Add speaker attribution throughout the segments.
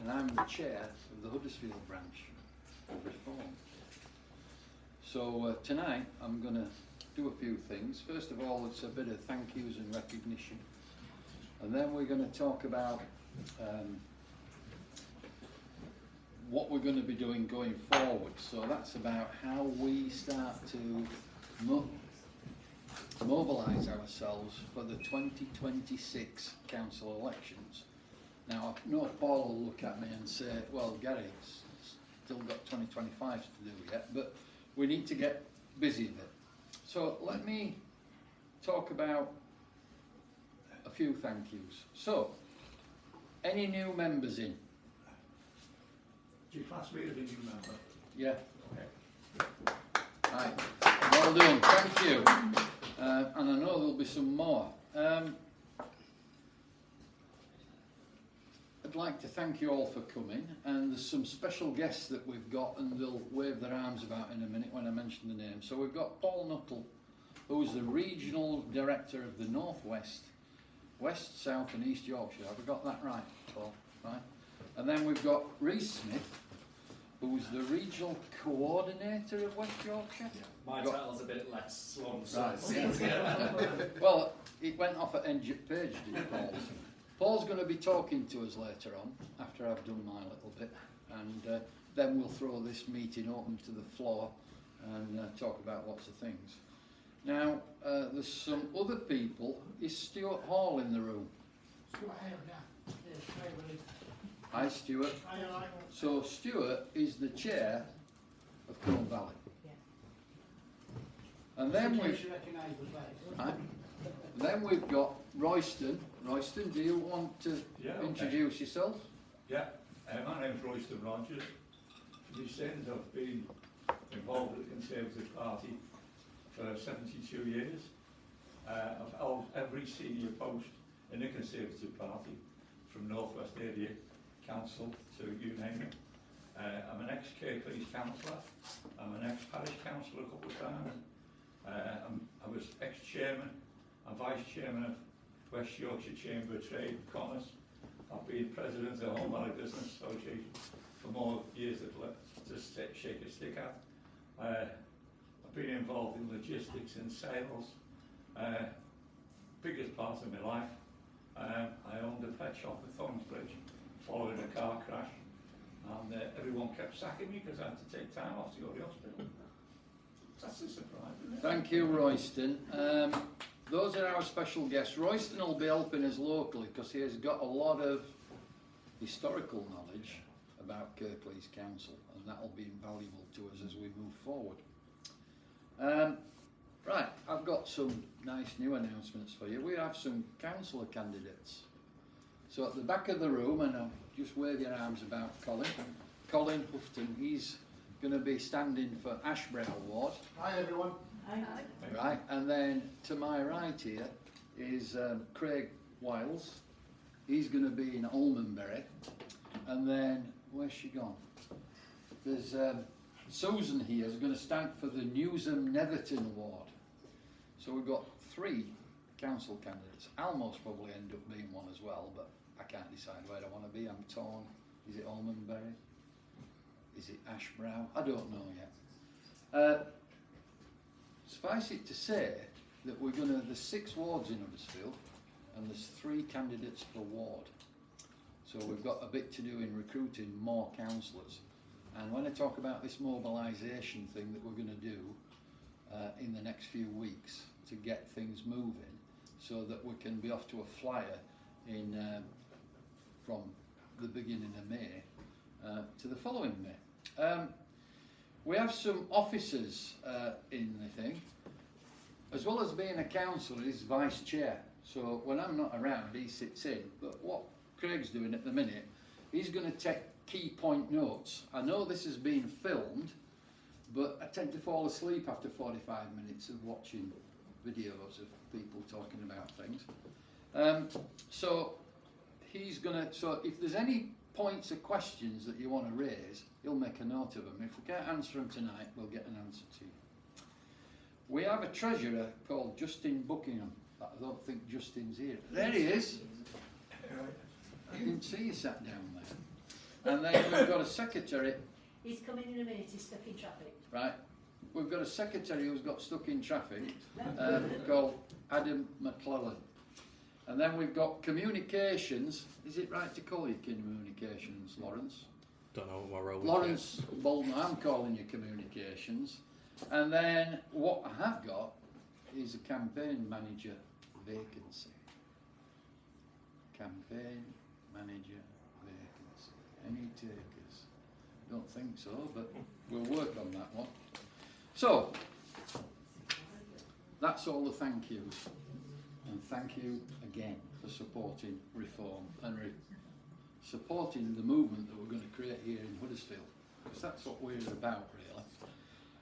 Speaker 1: and I'm the chair of the Huddersfield branch of Reform. So tonight I'm going to do a few things. First of all, it's a bit of thank yous and recognition, and then we're going to talk about what we're going to be doing going forward. So that's about how we start to mobilise ourselves for the 2026 council elections. Now, I know Paul will look at me and say, well, Gary's still got 2025 to do yet, but we need to get busy with it. So let me talk about a few thank yous. So, any new members in?
Speaker 2: Do you class me as a new member?
Speaker 1: Yeah.
Speaker 2: Okay.
Speaker 1: Right. Well done. Thank you. And I know there'll be some more. I'd like to thank you all for coming, and there's some special guests that we've got, and they'll wave their arms about in a minute when I mention the name. So we've got Paul Nuttall, who's the Regional Director of the North West, West, South and East Yorkshire. Have I got that right, Paul? Right. And then we've got Reece Smith, who's the Regional Coordinator of West Yorkshire.
Speaker 3: Yeah, my title's a bit less long.
Speaker 1: Right, yeah. Well, it went off at end of page, didn't Paul? Paul's going to be talking to us later on, after I've done my little bit, and then we'll throw this meeting open to the floor and talk about lots of things. Now, there's some other people. Is Stuart Hall in the room?
Speaker 4: Stuart Hale, yeah.
Speaker 1: Hi, Stuart.
Speaker 4: Hi.
Speaker 1: So, Stuart is the chair of Colne Valley.
Speaker 4: Yeah.
Speaker 1: And then
Speaker 4: you
Speaker 1: we've,
Speaker 4: recognise the place.
Speaker 1: right, then we've got Royston. Royston, do you want to introduce yourself?
Speaker 2: Yeah, my name's Royston Rogers. For these sins, I've been involved with the Conservative Party for 72 years. I've held every senior post in the Conservative Party, from North West Area Council to you name it. I'm an ex-Kirklees councillor. I'm an ex-parish councillor a couple of times. I was ex-chairman and vice-chairman of West Yorkshire Chamber of Trade, Commerce. I've been president of the Home Valley Business Association for more years than just shake a stick at. I've been involved in logistics and sales. Biggest part of my life. I owned a pet shop at Thongsbridge following a car crash, and everyone kept sacking me because I had to take time off to go to the hospital. That's a surprise, isn't it?
Speaker 1: Thank you, Royston. Those are our special guests. Royston will be helping us locally because he has got a lot of historical knowledge about Kirklees Council, and that will be invaluable to us as we move forward. Right, I've got some nice new announcements for you. We have some councillor candidates. So at the back of the room, and I'll just wave your arms about Colin Houghton, he's going to be standing for Ashbrow Ward.
Speaker 4: Hi everyone. Hi.
Speaker 1: Right, and then to my right here is Craig Wiles. He's going to be in Almonbury. And then, where's she gone? There's Susan here is going to stand for the Newsham Netherton Ward. So we've got 3 council candidates. I'll most probably end up being one as well, but I can't decide where I want to be. I'm torn. Is it Almonbury? Is it Ashbrow? I don't know yet. Suffice it to say that we're there's 6 wards in Huddersfield, and there's 3 candidates per ward. So we've got a bit to do in recruiting more councillors. And when I talk about this mobilisation thing that we're going to do in the next few weeks to get things moving, so that we can be off to a flyer in from the beginning of May to the following May. We have some officers in the thing. As well as being a councillor, he's vice chair. So when I'm not around, he sits in. But what Craig's doing at the minute, he's going to take key point notes. I know this has been filmed, but I tend to fall asleep after 45 minutes of watching videos of people talking about things. So he's going to, so if there's any points or questions that you want to raise, he'll make a note of them. If we can't answer them tonight, we'll get an answer to you. We have a treasurer called Justin Buckingham. I don't think Justin's here. There he is. I didn't see you sat down there. And then we've got a secretary,
Speaker 5: He's coming in a minute, he's stuck in traffic.
Speaker 1: right? We've got a secretary who's got stuck in traffic called Adam McClellan. And then we've got communications. Is it right to call you communications, Lawrence?
Speaker 6: Don't know what my role is.
Speaker 1: Lawrence Bolton, I'm calling you communications. And then what I have got is a campaign manager vacancy. Campaign manager vacancy. Any takers? Don't think so, but we'll work on that one. So, that's all the thank yous. And thank you again for supporting reform and supporting the movement that we're going to create here in Huddersfield, because that's what we're about,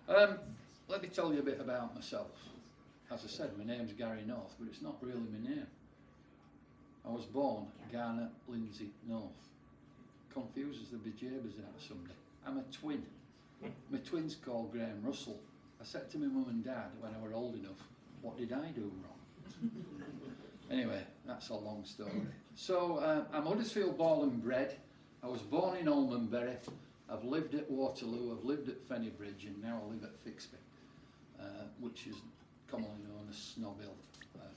Speaker 1: really. Let me tell you a bit about myself. As I said, my name's Gary North, but it's not really my name. I was born Garner Lindsay North. Confuses the bejeebers out of somebody. I'm a twin. My twin's called Graham Russell. I said to my mum and dad when I were old enough, what did I do wrong? Anyway, that's a long story. So I'm Huddersfield born and bred. I was born in Almonbury. I've lived at Waterloo, I've lived at Fennybridge, and now I live at Fixby, which is commonly known as Snob Hill.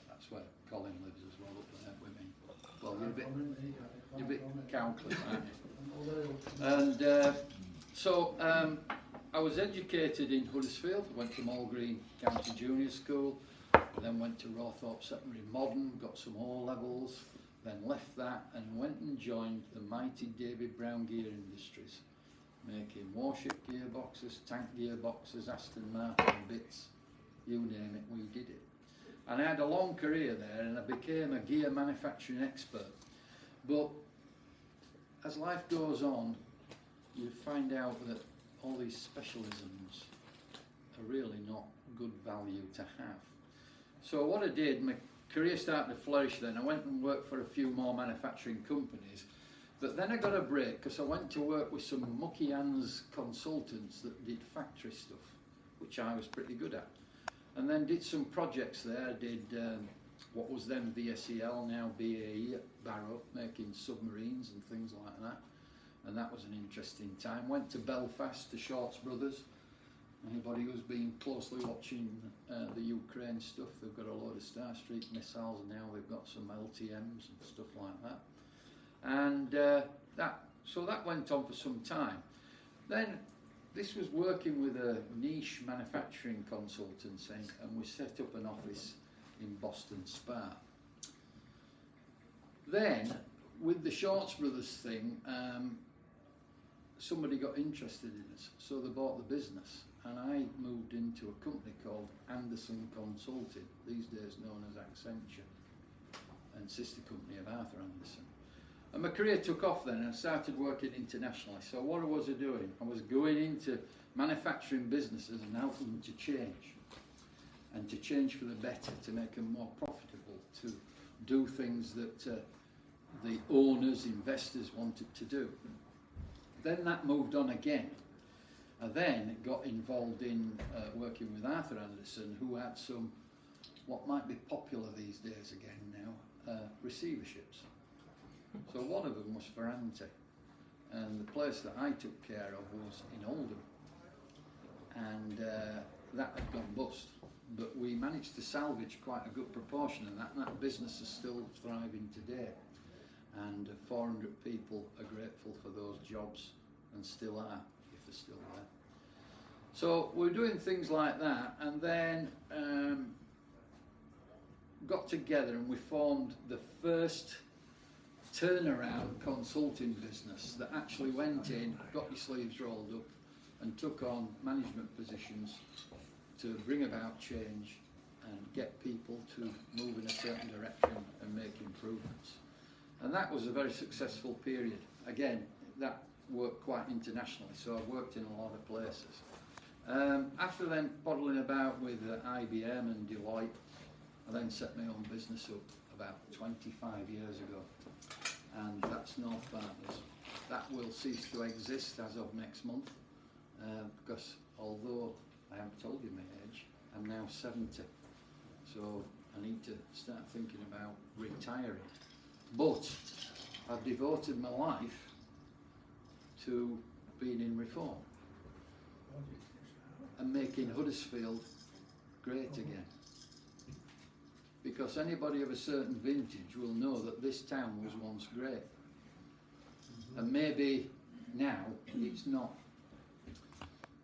Speaker 1: That's where Colin lives as well, up there with me. Well, you're a bit Cowcliffe, aren't you? And so I was educated in Huddersfield, went to Moll Green County Junior School, then went to Rawthorpe Secondary Modern, got some O-levels, then left that and went and joined the mighty David Brown Gear Industries, making warship gearboxes, tank gearboxes, Aston Martin bits, you name it, we did it. And I had a long career there and I became a gear manufacturing expert. But as life goes on, you find out that all these specialisms are really not good value to have. So what I did, my career started to flourish then. I went and worked for a few more manufacturing companies. But then I got a break because I went to work with some mucky hands consultants that did factory stuff, which I was pretty good at. And then did some projects there. I did what was then VSEL, now BAE at Barrow, making submarines and things like that. And that was an interesting time. Went to Belfast to Shorts Brothers. Anybody who's been closely watching the Ukraine stuff, they've got a load of Star Street missiles and now they've got some LTMs and stuff like that. And so that went on for some time. Then this was working with a niche manufacturing consultancy and we set up an office in Boston Spa. Then with the Shorts Brothers thing, somebody got interested in us, so they bought the business. And I moved into a company called Anderson Consulting, these days known as Accenture, and sister company of Arthur Anderson. And my career took off then and I started working internationally. So what was I doing? I was going into manufacturing businesses and helping them to change. And to change for the better, to make them more profitable, to do things that the owners, investors wanted to do. Then that moved on again. I then got involved in working with Arthur Anderson, who had some, what might be popular these days again now, receiverships. So one of them was Ferrante, and the place that I took care of was in Oldham, and that had gone bust. But we managed to salvage quite a good proportion of that, and that business is still thriving today. And 400 people are grateful for those jobs, and still are, if they're still there. So we're doing things like that, and then got together and we formed the first turnaround consulting business that actually went in, got your sleeves rolled up and took on management positions to bring about change and get people to move in a certain direction and make improvements. And that was a very successful period. Again, that worked quite internationally, so I've worked in a lot of places. After then poddling about with IBM and Deloitte, I then set my own business up about 25 years ago, and that's North Partners. That will cease to exist as of next month, because although I haven't told you my age, I'm now 70, so I need to start thinking about retiring. But I've devoted my life to being in Reform and making Huddersfield great again. Because anybody of a certain vintage will know that this town was once great. And maybe now it's not.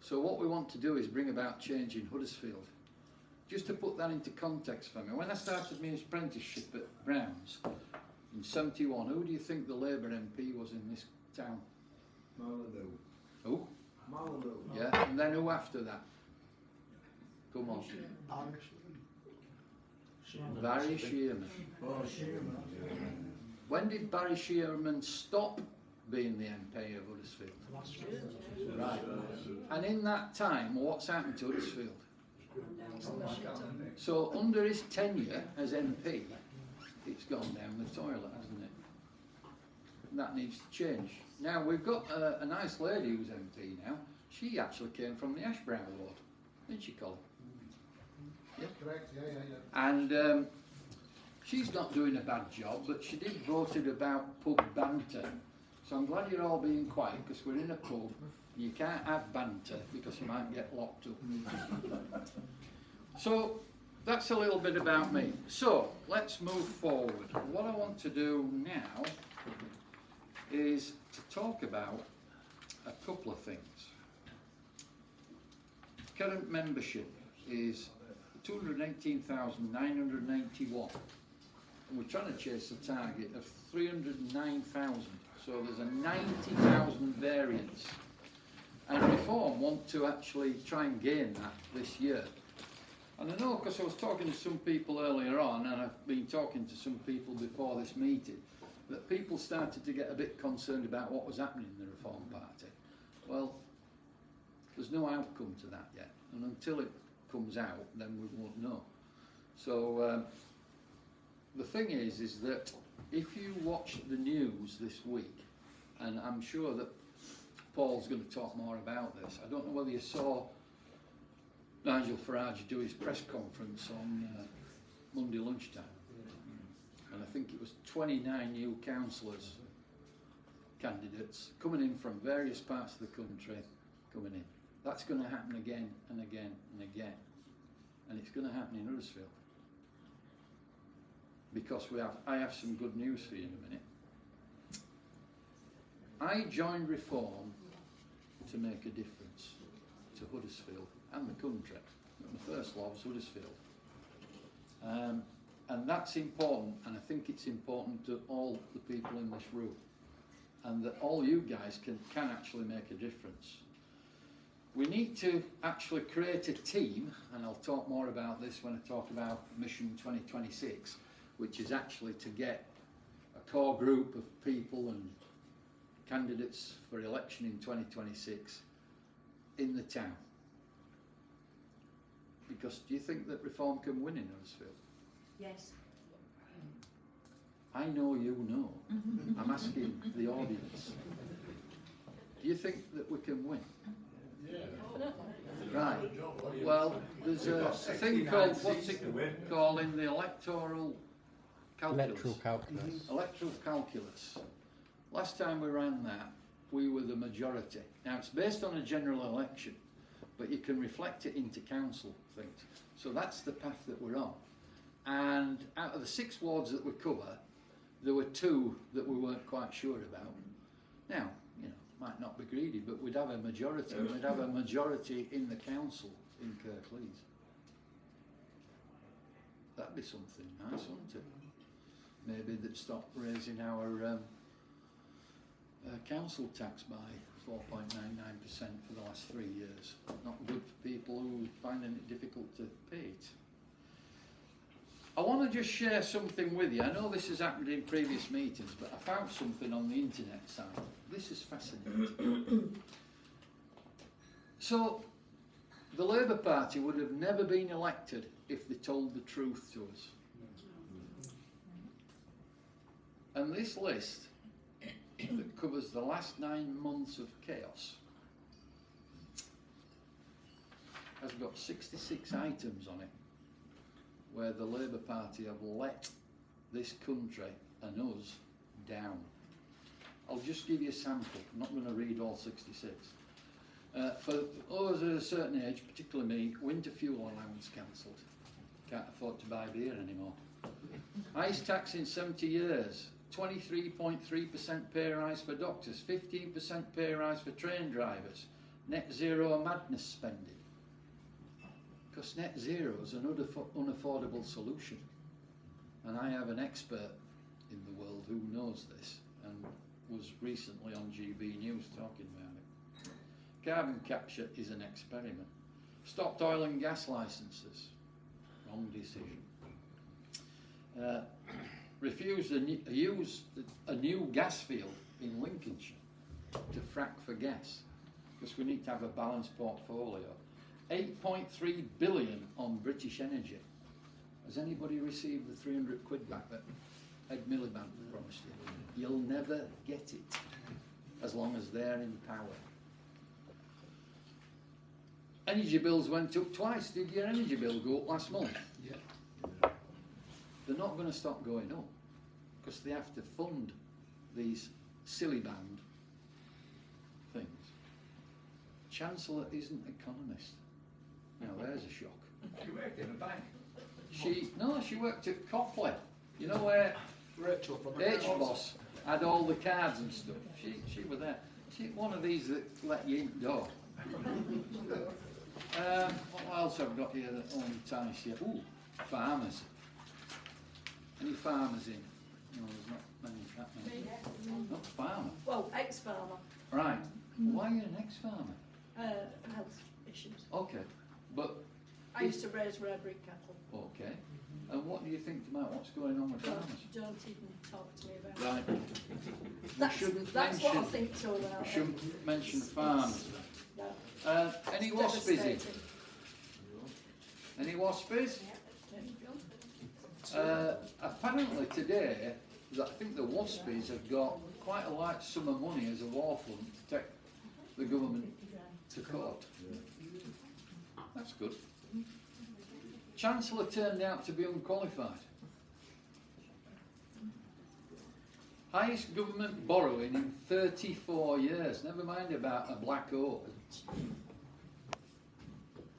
Speaker 1: So what we want to do is bring about change in Huddersfield. Just to put that into context for me, when I started my apprenticeship at Browns in '71, who do you think the Labour MP was in this town?
Speaker 6: Maladu.
Speaker 1: Who?
Speaker 6: Maladu.
Speaker 1: Yeah, and then who after that? Come on. Barry Shearman.
Speaker 6: Oh, Sherman.
Speaker 1: When did Barry Shearman stop being the MP of Huddersfield? Right. And in that time, what's happened to Huddersfield? So under his tenure as MP, it's gone down the toilet, hasn't it? That needs to change. Now we've got a nice lady who's MP now. She actually came from the Ashbrown ward, didn't she, Colin? Yeah.
Speaker 4: Correct, yeah.
Speaker 1: And she's not doing a bad job, but she did voted about pub banter. So I'm glad you're all being quiet, because we're in a pub. You can't have banter because you might get locked up. So that's a little bit about me. So let's move forward. What I want to do now is to talk about a couple of things. Current membership is 218,981, and we're trying to chase a target of 309,000. So there's a 90,000 variance. And Reform want to actually try and gain that this year. And I know, because I was talking to some people earlier on, and I've been talking to some people before this meeting, that people started to get a bit concerned about what was happening in the Reform Party. Well, there's no outcome to that yet, and until it comes out, then we won't know. So the thing is that if you watch the news this week, and I'm sure that Paul's going to talk more about this. I don't know whether you saw Nigel Farage do his press conference on Monday lunchtime. And I think it was 29 new councillors, candidates, coming in from various parts of the country, coming in. That's going to happen again and again and again. And it's going to happen in Huddersfield. Because I have some good news for you in a minute. I joined Reform to make a difference to Huddersfield and the country. But my first love's Huddersfield. And that's important, and I think it's important to all the people in this room. And that all you guys can actually make a difference. We need to actually create a team, and I'll talk more about this when I talk about Mission 2026, which is actually to get a core group of people and candidates for election in 2026 in the town. Because do you think that Reform can win in Huddersfield?
Speaker 5: Yes.
Speaker 1: I know you know. I'm asking the audience. Do you think that we can win? Right. Well, there's a thing called, what's it called in the electoral calculus? Electoral calculus. Last time we ran that, we were the majority. Now it's based on a general election, but you can reflect it into council things. So that's the path that we're on. And out of the 6 wards that we cover, there were 2 that we weren't quite sure about. Now, you know, might not be greedy, but we'd have a majority. We'd have a majority in the council in Kirklees. That'd be something nice, wouldn't it? Maybe they'd stop raising our council tax by 4.99% for the last 3 years. Not good for people who are finding it difficult to pay it. I want to just share something with you. I know this has happened in previous meetings, but I found something on the internet side. This is fascinating. So, the Labour Party would have never been elected if they told the truth to us. And this list that covers the last 9 months of chaos has got 66 items on it where the Labour Party have let this country and us down. I'll just give you a sample. I'm not going to read all 66. For those at a certain age, particularly me, winter fuel allowance cancelled. Can't afford to buy beer anymore. Highest tax in 70 years. 23.3% pay rise for doctors. 15% pay rise for train drivers. Net zero madness spending. Because net zero is an unaffordable solution. And I have an expert in the world who knows this and was recently on GB News talking about it. Carbon capture is an experiment. Stopped oil and gas licences. Wrong decision. Refused use a new gas field in Lincolnshire to frack for gas, because we need to have a balanced portfolio. 8.3 billion on British Energy. Has anybody received the 300 quid back that Ed Miliband promised you? You'll never get it as long as they're in power. Energy bills went up twice. Did your energy bill go up last month?
Speaker 6: Yeah.
Speaker 1: They're not going to stop going up because they have to fund these silly band things. Chancellor isn't economist. Now there's a shock.
Speaker 2: She worked in a bank.
Speaker 1: She worked at Copley. You know where
Speaker 4: Rachel from
Speaker 1: H-Boss had all the cards and stuff. She was there. She's one of these that let you in the door. What else have I got here that only tiny shit? Ooh, farmers. Any farmers in? No, there's not many that many. Not farmer.
Speaker 5: Well, ex-farmer,
Speaker 1: Right. Why are you an ex-farmer?
Speaker 5: health issues.
Speaker 1: Okay. But,
Speaker 5: I used to raise rare breed cattle.
Speaker 1: okay. And what do you think about what's going on with farmers?
Speaker 5: Don't even talk to me about
Speaker 1: Right.
Speaker 5: That's what I think too about
Speaker 1: We
Speaker 5: it.
Speaker 1: shouldn't mention farmers.
Speaker 5: No,
Speaker 1: Any
Speaker 5: it's
Speaker 1: waspies in?
Speaker 5: devastating.
Speaker 1: Any waspies?
Speaker 5: Yeah, there you go.
Speaker 1: Apparently today, I think the waspies have got quite a large sum of money as a war fund to take the government to court. That's good. Chancellor turned out to be unqualified. Highest government borrowing in 34 years, never mind about a black hole.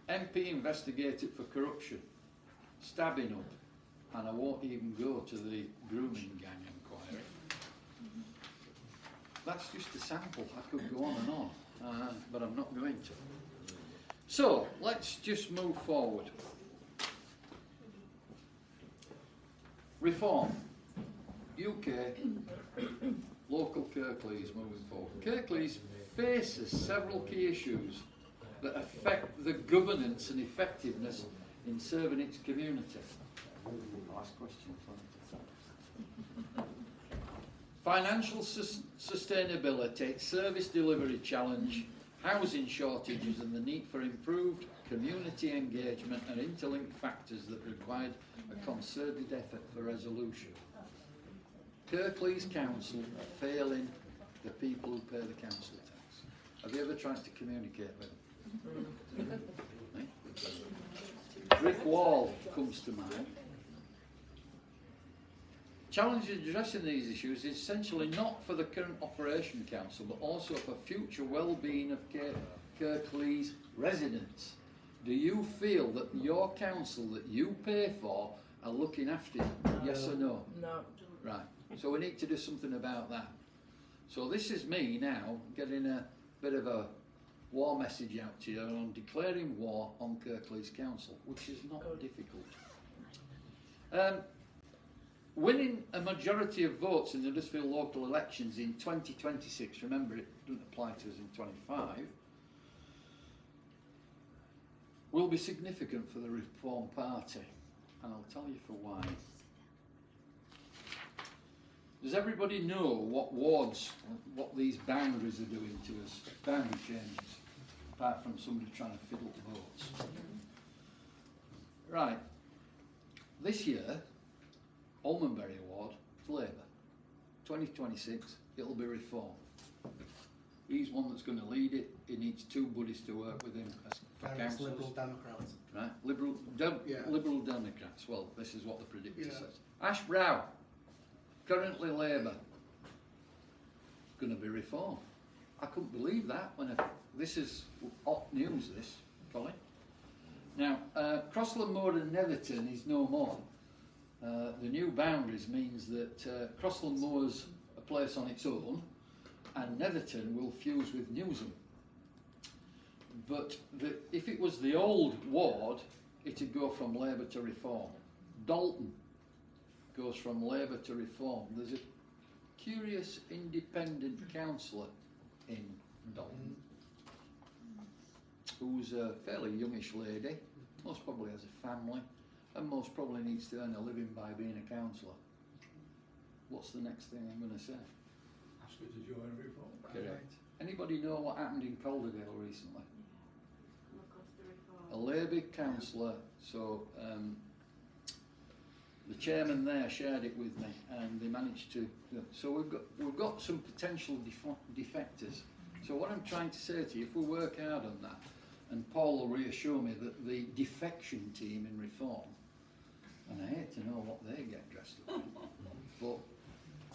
Speaker 1: MP investigated for corruption, stabbing up, and I won't even go to the grooming gang inquiry. That's just a sample. I could go on and on, but I'm not going to. So, let's just move forward. Reform. UK, local Kirklees moving forward. Kirklees faces several key issues that affect the governance and effectiveness in serving its community. Last question. Financial sustainability, service delivery challenge, housing shortages and the need for improved community engagement are interlinked factors that required a concerted effort for resolution. Kirklees Council are failing the people who pay the council tax. Have you ever tried to communicate with them? Brick wall comes to mind. Challenges addressing these issues is essentially not for the current operation council, but also for future well-being of Kirklees residents. Do you feel that your council that you pay for are looking after you? Yes or no?
Speaker 5: No.
Speaker 1: Right. So we need to do something about that. So this is me now getting a bit of a war message out to you on declaring war on Kirklees Council, which is not difficult. Winning a majority of votes in the Huddersfield local elections in 2026, remember it doesn't apply to us in 25, will be significant for the Reform Party, and I'll tell you for why. Does everybody know what these boundaries are doing to us, boundary changes, apart from somebody trying to fiddle the votes? Right, this year, Almonbury Award to Labour. 2026, it'll be Reform. He's one that's going to lead it. He needs two buddies to work with him as for councillors.
Speaker 4: Liberal Democrats.
Speaker 1: Right,
Speaker 4: Yeah.
Speaker 1: Liberal Democrats. Well, this is what the predictor
Speaker 4: Yeah.
Speaker 1: says. Ash Brow, currently Labour. going to be reformed. I couldn't believe that when this is hot news, this, Colin. Now, Crossland Moor and Netherton is no more. The new boundaries means that Crossland Moor's a place on its own, and Netherton will fuse with Newsham. But if it was the old ward, it'd go from Labour to Reform. Dalton goes from Labour to Reform. There's a curious independent councillor in Dalton who's a fairly youngish lady, most probably has a family, and most probably needs to earn a living by being a councillor. What's the next thing I'm going to say?
Speaker 2: Ask her to join Reform.
Speaker 1: Correct. Anybody know what happened in Calderdale recently? A
Speaker 5: Look
Speaker 1: Labour councillor, so the chairman there shared it with me, and they managed to. So we've got some potential defectors. So what I'm trying to say to you, if we work hard on that, and Paul will reassure me that the defection team in Reform, and I hate to know what they get dressed up in, but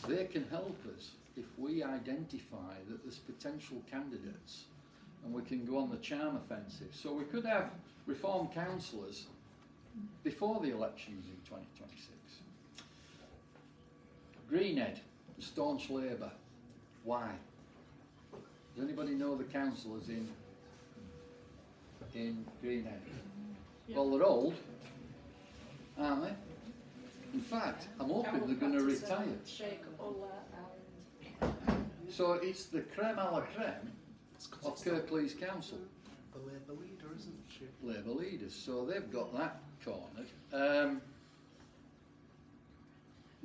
Speaker 1: they can help us if we identify that there's potential candidates, and we can go on the charm offensive. So we could have Reform councillors before the elections in 2026. Greenhead, staunch Labour. Why? Does anybody know the councillors in Greenhead?
Speaker 5: Yeah.
Speaker 1: Well, they're old, aren't they? In fact, I'm hoping they're going to retire.
Speaker 5: Sheikh Ullah and
Speaker 1: So it's the creme a la creme of Kirklees Council.
Speaker 4: The Labour leader, isn't she?
Speaker 1: Labour leaders, so they've got that cornered.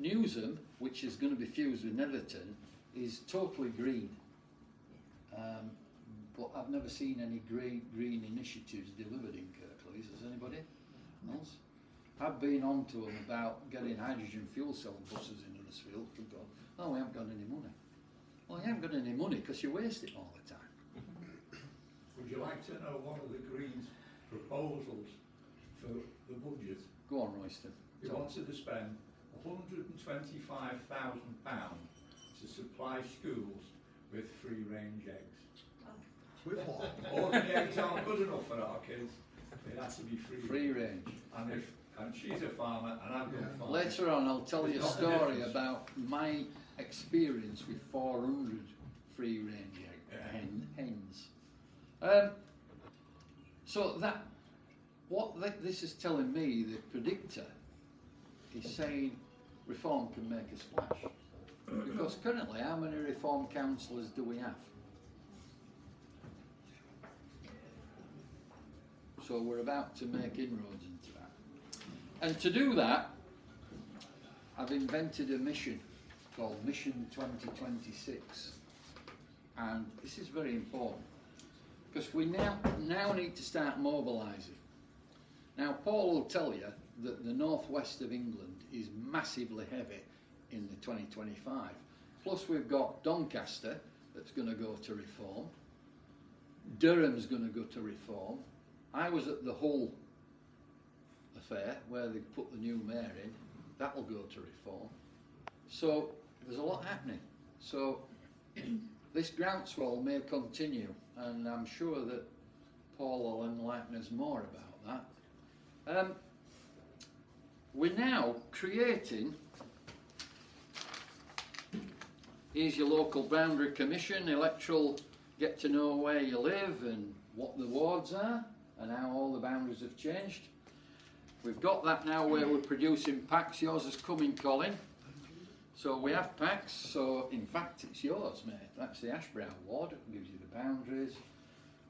Speaker 1: Newsham, which is going to be fused with Netherton, is totally green. But I've never seen any green initiatives delivered in Kirklees. Has anybody else? I've been on to them about getting hydrogen fuel cell buses in Huddersfield. They've gone, oh, we haven't got any money. Well, you haven't got any money because you waste it all the time.
Speaker 2: Would you like to know one of the Greens' proposals for the budget?
Speaker 1: Go on, Royston.
Speaker 2: They wanted to spend £125,000 to supply schools with free-range eggs.
Speaker 4: With what?
Speaker 2: Ordinary eggs aren't good enough for our kids. It has to be free.
Speaker 1: Free range.
Speaker 2: And she's a farmer, and I've done farming.
Speaker 1: Later on, I'll tell you a
Speaker 2: It's not the
Speaker 1: story
Speaker 2: difference.
Speaker 1: about my experience with 400 free-range hens. So that this is telling me, the predictor is saying Reform can make a splash. Because currently, how many Reform councillors do we have? So we're about to make inroads into that. And to do that, I've invented a mission called Mission 2026. And this is very important because we now need to start mobilising. Now, Paul will tell you that the northwest of England is massively heavy in the 2025. Plus, we've got Doncaster that's going to go to Reform. Durham's going to go to Reform. I was at the Hull affair where they put the new mayor in. That'll go to Reform. So there's a lot happening. So this groundswell may continue, and I'm sure that Paul will enlighten us more about that. We're now creating, here's your local boundary commission, electoral, get to know where you live and what the wards are and how all the boundaries have changed. We've got that now where we're producing packs. Yours is coming, Colin. So we have packs, so in fact it's yours, mate. That's the Ashbrow ward, it gives you the boundaries.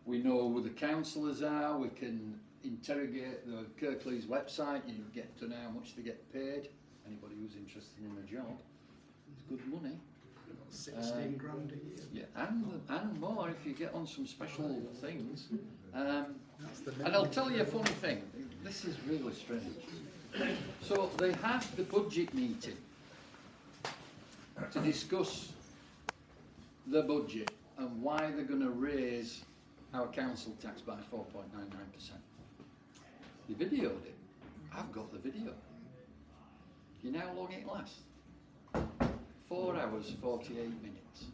Speaker 1: We know who the councillors are, we can interrogate the Kirklees website, you get to know how much they get paid. Anybody who's interested in a job, it's good money.
Speaker 4: 16 grand a year.
Speaker 1: Yeah, and more if you get on some special things.
Speaker 4: That's the
Speaker 1: And I'll tell you a funny thing, this is really strange. So they have the budget meeting to discuss the budget and why they're going to raise our council tax by 4.99%. They videoed it. I've got the video. You know how long it lasts? 4 hours, 48 minutes.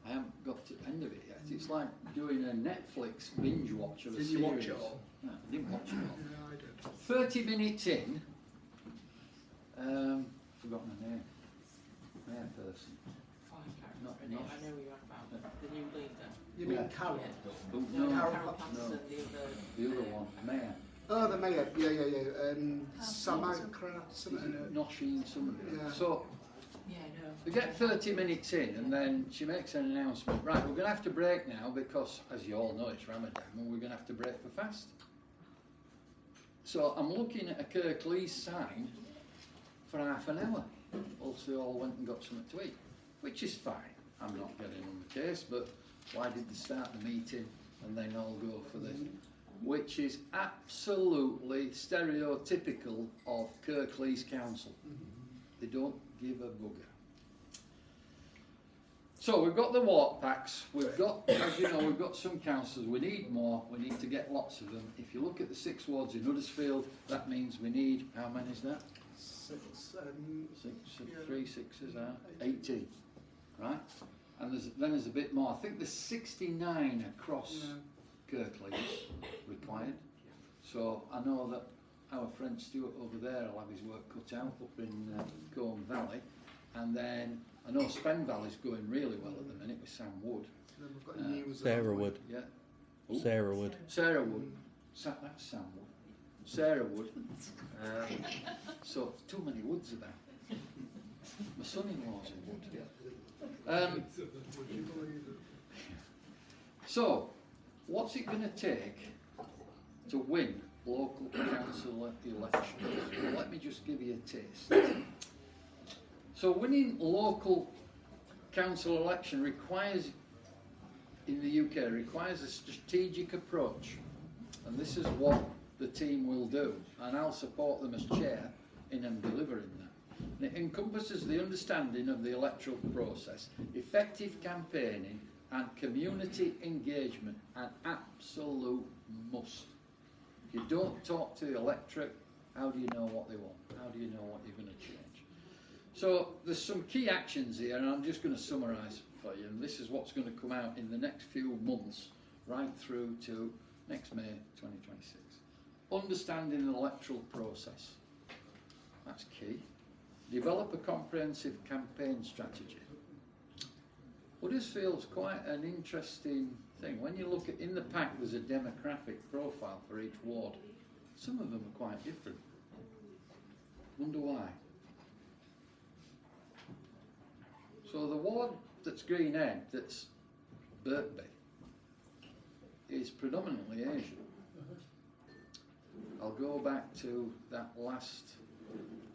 Speaker 1: I haven't got to the end of it yet. It's like doing a Netflix binge watch of a
Speaker 4: Did
Speaker 1: series.
Speaker 4: you watch it all?
Speaker 1: No, I didn't watch it all.
Speaker 4: Yeah, I did.
Speaker 1: 30 minutes in, forgotten her name. Mayor person.
Speaker 5: Oh, I can't
Speaker 1: Not-
Speaker 5: remember her name.
Speaker 1: not-
Speaker 5: I know who you're on about. The new leader.
Speaker 4: You mean
Speaker 1: Yeah.
Speaker 4: Carol?
Speaker 1: Oh,
Speaker 5: No,
Speaker 1: no,
Speaker 5: Carol Patterson,
Speaker 1: no,
Speaker 5: the other.
Speaker 1: the other one, Mayor.
Speaker 4: Oh, the mayor. Yeah. Samantha, something.
Speaker 1: Nosheen, something.
Speaker 4: Yeah.
Speaker 1: So
Speaker 5: Yeah, I know.
Speaker 1: we get 30 minutes in and then she makes an announcement. Right, we're going to have to break now because, as you all know, it's Ramadan and we're going to have to break for fast. So I'm looking at a Kirklees sign for half an hour. Also, they all went and got something to eat, which is fine. I'm not getting on the case, but why did they start the meeting and then all go for this? Which is absolutely stereotypical of Kirklees Council. They don't give a bugger. So we've got the walk packs, we've got, as you know, we've got some councillors, we need more, we need to get lots of them. If you look at the 6 wards in Huddersfield, that means we need, how many is that?
Speaker 4: 6, yeah.
Speaker 1: 3 6s are 18, right? And then there's a bit more, I think there's 69 across Kirklees required. So I know that our friend Stuart over there will have his work cut out up in Combe Valley, and then I know Spen Valley's going really well at the minute with Sam Wood.
Speaker 4: Then we've got news.
Speaker 7: Sarah Wood.
Speaker 1: Yeah. Ooh.
Speaker 7: Sarah Wood.
Speaker 1: Sarah Wood. That's Sam Wood. Sarah Wood. So too many woods about. My son-in-law's in Wood.
Speaker 4: Would you believe it?
Speaker 1: So, what's it going to take to win local council elections? Well, let me just give you a taste. So winning local council election requires, in the UK, requires a strategic approach. And this is what the team will do. And I'll support them as chair in them delivering that. And it encompasses the understanding of the electoral process, effective campaigning and community engagement, an absolute must. If you don't talk to the electorate, how do you know what they want? How do you know what you're going to change? So there's some key actions here, and I'm just going to summarise for you, and this is what's going to come out in the next few months, right through to next May 2026. Understanding the electoral process, that's key. Develop a comprehensive campaign strategy. Huddersfield's quite an interesting thing. When you look at, in the pack there's a demographic profile for each ward. Some of them are quite different. Wonder why? So the ward that's Green End, that's Birkby, is predominantly Asian. I'll go back to that last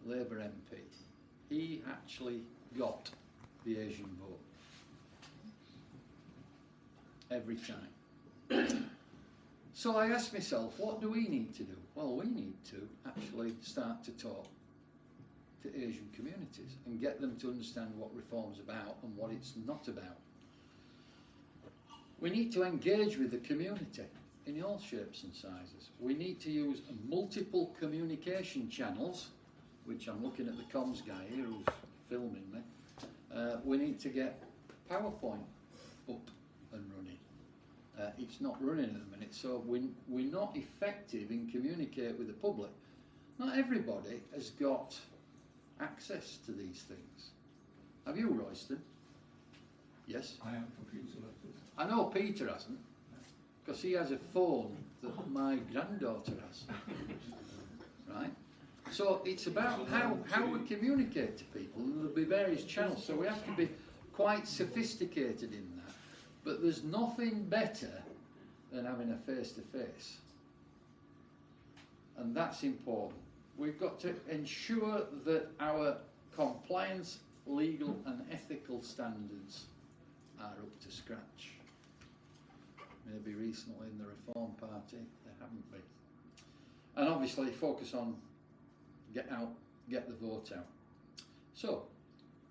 Speaker 1: Labour MP. He actually got the Asian vote. Every time. So I asked myself, what do we need to do? Well, we need to actually start to talk to Asian communities and get them to understand what reform's about and what it's not about. We need to engage with the community in all shapes and sizes. We need to use multiple communication channels, which I'm looking at the comms guy here who's filming me. We need to get PowerPoint up and running. It's not running at the minute, so we're not effective in communicating with the public. Not everybody has got access to these things. Have you, Royston? Yes?
Speaker 2: I am computer literate.
Speaker 1: I know Peter hasn't, because he has a phone that my granddaughter has. Right? So it's about how we communicate to people, and there'll be various channels, so we have to be quite sophisticated in that. But there's nothing better than having a face-to-face. And that's important. We've got to ensure that our compliance, legal and ethical standards are up to scratch. Maybe recently in the Reform Party they haven't been. And obviously focus on get the vote out. So,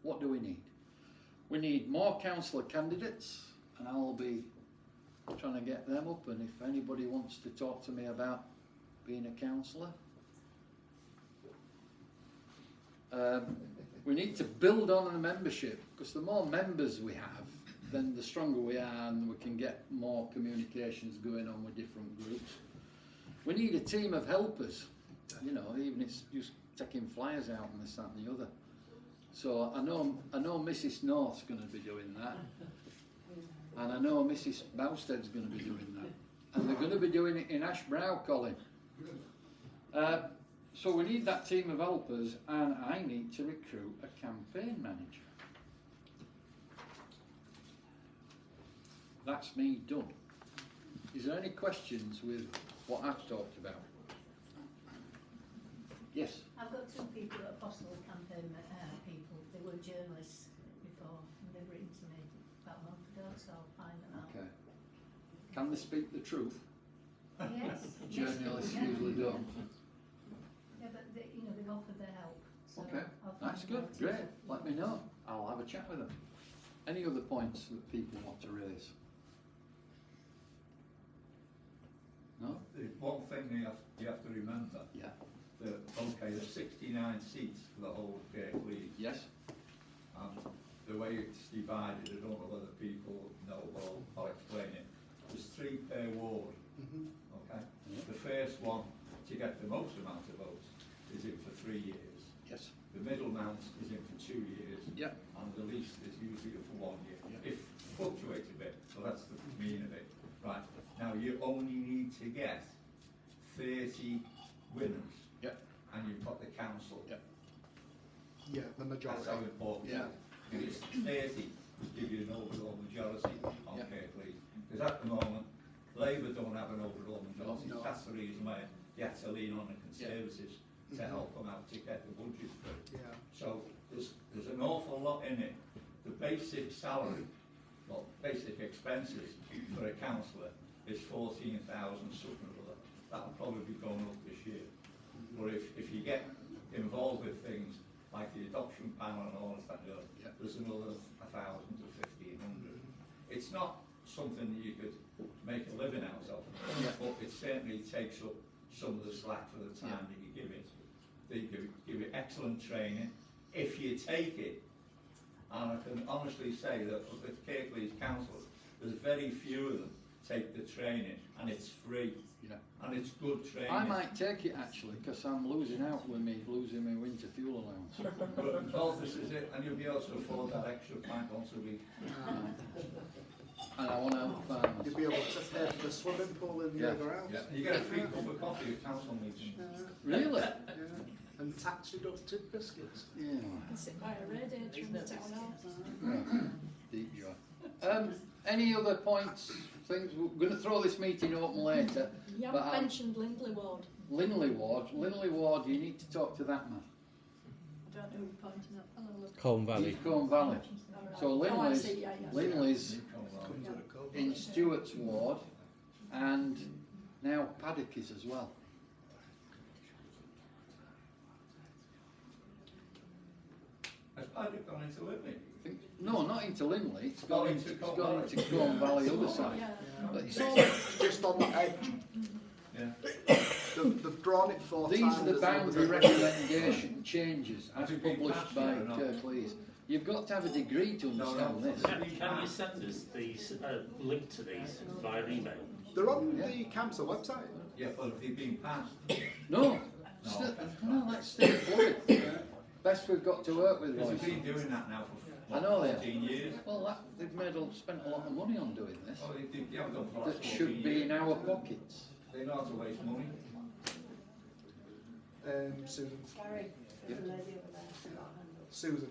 Speaker 1: what do we need? We need more councillor candidates, and I'll be trying to get them up, and if anybody wants to talk to me about being a councillor. We need to build on the membership, because the more members we have, then the stronger we are, and we can get more communications going on with different groups. We need a team of helpers, you know, even if it's just taking flyers out and this, that and the other. So I know Mrs. North's going to be doing that, and I know Mrs. Bowstead's going to be doing that, and they're going to be doing it in Ashbrow, Colin. So we need that team of helpers, and I need to recruit a campaign manager. That's me done. Is there any questions with what I've talked about? Yes.
Speaker 7: I've got two people that are possible campaign people. They were journalists before, and they've written to me about a month ago, so I'll find them out.
Speaker 1: Okay. Can they speak the truth?
Speaker 7: Yes.
Speaker 1: Journalists
Speaker 7: yes,
Speaker 1: usually don't.
Speaker 7: Yeah, but they, you know, they've offered their help. So
Speaker 1: Okay,
Speaker 7: I'll find
Speaker 1: that's
Speaker 7: them
Speaker 1: good.
Speaker 7: out.
Speaker 1: Great. Let me know. I'll have a chat with them. Any other points that people want to raise? No?
Speaker 2: The one thing you have to remember,
Speaker 1: Yeah.
Speaker 2: that, okay, there's 69 seats for the whole of Kirk League.
Speaker 1: Yes.
Speaker 2: The way it's divided, I don't know whether people know, but I'll explain it. There's 3 per ward, okay?
Speaker 1: Yeah.
Speaker 2: The first one to get the most amount of votes is in for 3 years.
Speaker 1: Yes.
Speaker 2: The middle amount is in for 2 years.
Speaker 1: Yeah.
Speaker 2: And the least is usually for 1 year.
Speaker 1: Yeah.
Speaker 2: It fluctuates a bit, so that's the mean of it. Right, now you only need to get 30 winners.
Speaker 1: Yeah.
Speaker 2: And you've got the council.
Speaker 1: Yeah.
Speaker 4: Yeah, the majority.
Speaker 2: That's how important
Speaker 1: Yeah.
Speaker 2: it is. If it's 30, will give you an overall majority on
Speaker 1: Yeah.
Speaker 2: Kirklees. Because at the moment, Labour don't have an overall majority.
Speaker 1: No.
Speaker 2: That's the reason why you have to lean on the Conservatives to help them out to get the budget through.
Speaker 4: Yeah.
Speaker 2: So there's an awful lot in it. The basic salary, well, basic expenses for a councillor is 14,000 something or other. That'll probably be going up this year. But if you get involved with things like the adoption panel and all of that,
Speaker 1: Yeah.
Speaker 2: there's another 1,000 to 1,500. It's not something that you could make a living out of,
Speaker 1: Yeah.
Speaker 2: but it certainly takes up some of the slack for the time that you give it. They give it excellent training. If you take it, and I can honestly say that with Kirklees councillors, there's very few of them take the training, and it's free,
Speaker 1: Yeah.
Speaker 2: and it's good training.
Speaker 1: I might take it actually, because I'm losing out with me losing my winter fuel allowance.
Speaker 2: But well, this is it, and you'll be able to afford that extra pint once a week.
Speaker 1: And I want to help farmers.
Speaker 4: You'll be able to pay for the swimming pool in
Speaker 1: Yeah.
Speaker 4: the other house.
Speaker 2: Yeah, you get a free cup of coffee at council meetings.
Speaker 1: Really?
Speaker 4: Yeah. And tax deducted biscuits.
Speaker 1: Yeah.
Speaker 8: And sit by a radiator in the town hall.
Speaker 1: Deep joy. Any other points, things? We're going to throw this meeting open later.
Speaker 8: You
Speaker 1: But,
Speaker 8: haven't mentioned Lindley Ward.
Speaker 1: Linley Ward, you need to talk to that man.
Speaker 8: I don't know who you're pointing at. I'll look.
Speaker 9: Combe Valley.
Speaker 1: He's Combe Valley. So
Speaker 8: Oh, I
Speaker 1: Linley's,
Speaker 8: see, yeah, yeah.
Speaker 1: Linley's in Stewart's ward, and now Paddock is as well.
Speaker 2: Has Paddock gone into Whitney?
Speaker 1: No, not into Linley. It's
Speaker 2: Oh,
Speaker 1: gone
Speaker 2: into
Speaker 1: into,
Speaker 2: Combe
Speaker 1: Combe
Speaker 2: Valley.
Speaker 1: Valley, other side.
Speaker 8: Yeah.
Speaker 1: But it's
Speaker 4: Just on the edge.
Speaker 2: Yeah.
Speaker 4: They've drawn it 4
Speaker 1: these
Speaker 4: times.
Speaker 1: are the
Speaker 4: as
Speaker 1: boundary
Speaker 4: over
Speaker 1: recommendation changes as
Speaker 2: Have you been
Speaker 1: published
Speaker 2: passed
Speaker 1: by
Speaker 2: yet or not?
Speaker 1: Kirklees. You've got to have a degree to understand
Speaker 2: No.
Speaker 1: this.
Speaker 10: Can you send us these, link to these via email?
Speaker 4: They're on the council website.
Speaker 2: Yeah, but if you've been passed,
Speaker 1: No, no, that's still fluid. Best we've got to work with,
Speaker 2: because
Speaker 1: Royce.
Speaker 2: you've been doing that now for
Speaker 1: I know they have.
Speaker 2: 14 years.
Speaker 1: Well, they've spent a lot of money on doing this.
Speaker 2: Oh, you haven't done for the last
Speaker 1: That
Speaker 2: 14
Speaker 1: should be
Speaker 2: years.
Speaker 1: in our pockets.
Speaker 2: They know how to waste money.
Speaker 4: Susan.
Speaker 7: Gary,
Speaker 1: Yep.
Speaker 7: the lady over there, got her hand up.
Speaker 4: Susan.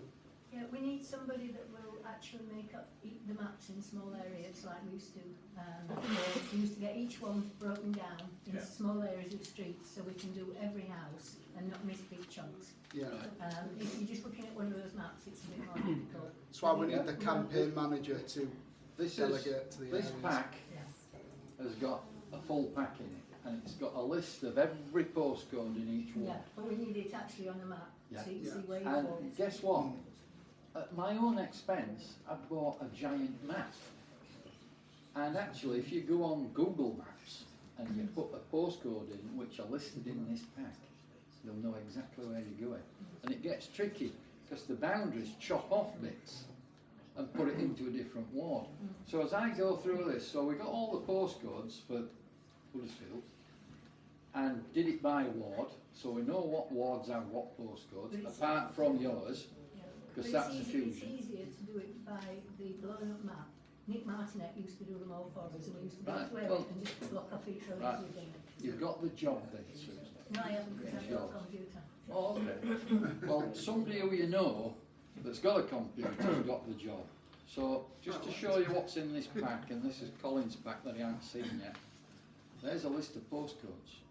Speaker 7: Yeah, we need somebody that will actually make up the maps in small areas like we used to. We used to get each one broken down into
Speaker 2: Yeah.
Speaker 7: small areas of streets so we can do every house and not miss big chunks.
Speaker 4: Yeah.
Speaker 7: If you're just looking at one of those maps, it's a bit more difficult.
Speaker 4: That's why we need the campaign manager to
Speaker 1: This
Speaker 4: delegate to the
Speaker 1: this
Speaker 4: areas.
Speaker 1: pack
Speaker 7: Yes.
Speaker 1: has got a full pack in it, and it's got a list of every postcode in each
Speaker 7: Yeah,
Speaker 1: ward.
Speaker 7: but we need it actually on the map,
Speaker 1: Yeah.
Speaker 7: so you
Speaker 4: Yeah.
Speaker 7: can see where you
Speaker 1: And
Speaker 7: want.
Speaker 1: guess what? At my own expense, I bought a giant map. And actually, if you go on Google Maps and you put a postcode in which are listed in this pack, you'll know exactly where you're going. And it gets tricky because the boundaries chop off bits and put it into a different ward. So as I go through this, so we got all the postcodes for Huddersfield and did it by ward, so we know what wards have what postcodes, apart from yours, because
Speaker 7: But
Speaker 1: that's the
Speaker 7: it's
Speaker 1: fusion.
Speaker 7: easier to do it by the blown up map. Nick Martinet used to do them all for us, and we used to go
Speaker 1: Right,
Speaker 7: through it
Speaker 1: well-
Speaker 7: and just block off each road
Speaker 1: Right.
Speaker 7: as we did.
Speaker 1: You've got the job then, Susan.
Speaker 7: No, I haven't, because I've got a computer.
Speaker 1: Oh, okay. Well, somebody who you know that's got a computer has got the job. So, just to show you what's in this pack, and this is Colin's pack that he hasn't seen yet, there's a list of postcodes.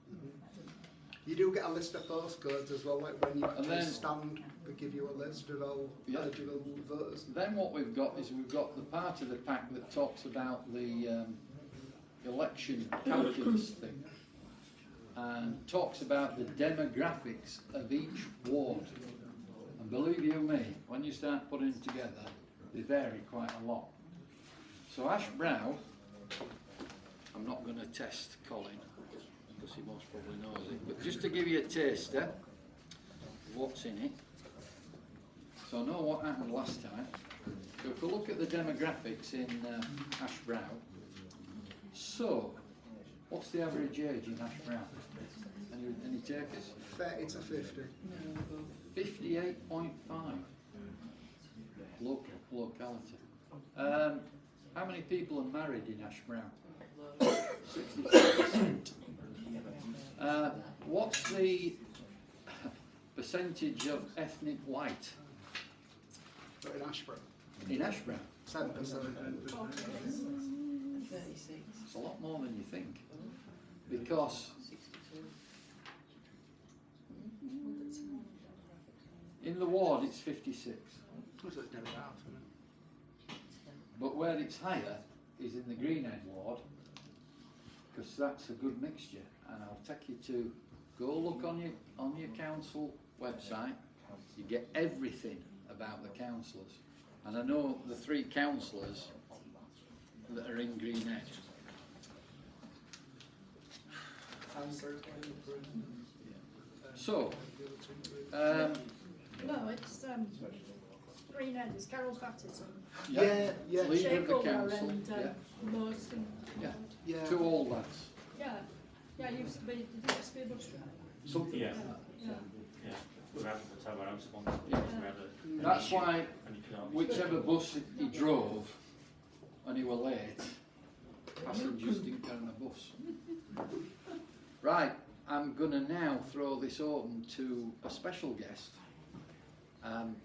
Speaker 4: You do get a list of postcodes as well, like when you
Speaker 1: And
Speaker 4: actually
Speaker 1: then-
Speaker 4: stand, they give you a list of all
Speaker 1: Yeah.
Speaker 4: eligible voters.
Speaker 1: Then what we've got is we've got the part of the pack that talks about the election calculus thing and talks about the demographics of each ward. And believe you me, when you start putting them together, they vary quite a lot. So Ash Brow, I'm not going to test Colin because he most probably knows it, but just to give you a taster of what's in it. So I know what happened last time. So if we look at the demographics in Ash Brow, so what's the average age in Ash Brow? Any takers?
Speaker 4: 30 to 50.
Speaker 1: 58.5 locality. How many people are married in Ash Brown? 65%. What's the percentage of ethnic white
Speaker 4: But in Ashborough,
Speaker 1: in Ash Brown?
Speaker 4: 10%.
Speaker 5: 36.
Speaker 1: It's a lot more than you think, because
Speaker 5: 62.
Speaker 1: in the ward it's 56,
Speaker 4: So it's nearly half, isn't it?
Speaker 1: but where it's higher is in the Greenhead ward, because that's a good mixture. And I'll take you to go look on your council website. You get everything about the councillors, and I know the 3 councillors that are in Greenhead. So,
Speaker 8: No, it's Greenhead, it's Carol's baptism.
Speaker 4: Yeah, yeah.
Speaker 1: leader of the
Speaker 8: Shakeover
Speaker 1: council,
Speaker 8: and
Speaker 1: yeah,
Speaker 8: Moss and
Speaker 1: yeah,
Speaker 4: Yeah.
Speaker 1: 2 old lads,
Speaker 8: yeah, yeah, it used to be, did it used to be a bus driver?
Speaker 1: something
Speaker 10: Yeah.
Speaker 1: like that.
Speaker 8: Yeah.
Speaker 10: Yeah, we were having to tell our house once.
Speaker 1: Yeah.
Speaker 10: We had a-
Speaker 1: That's
Speaker 10: issue,
Speaker 1: why
Speaker 10: and you can't-
Speaker 1: whichever bus he drove and he were late, passengers didn't get on a bus. Right, I'm going to now throw this open to a special guest, and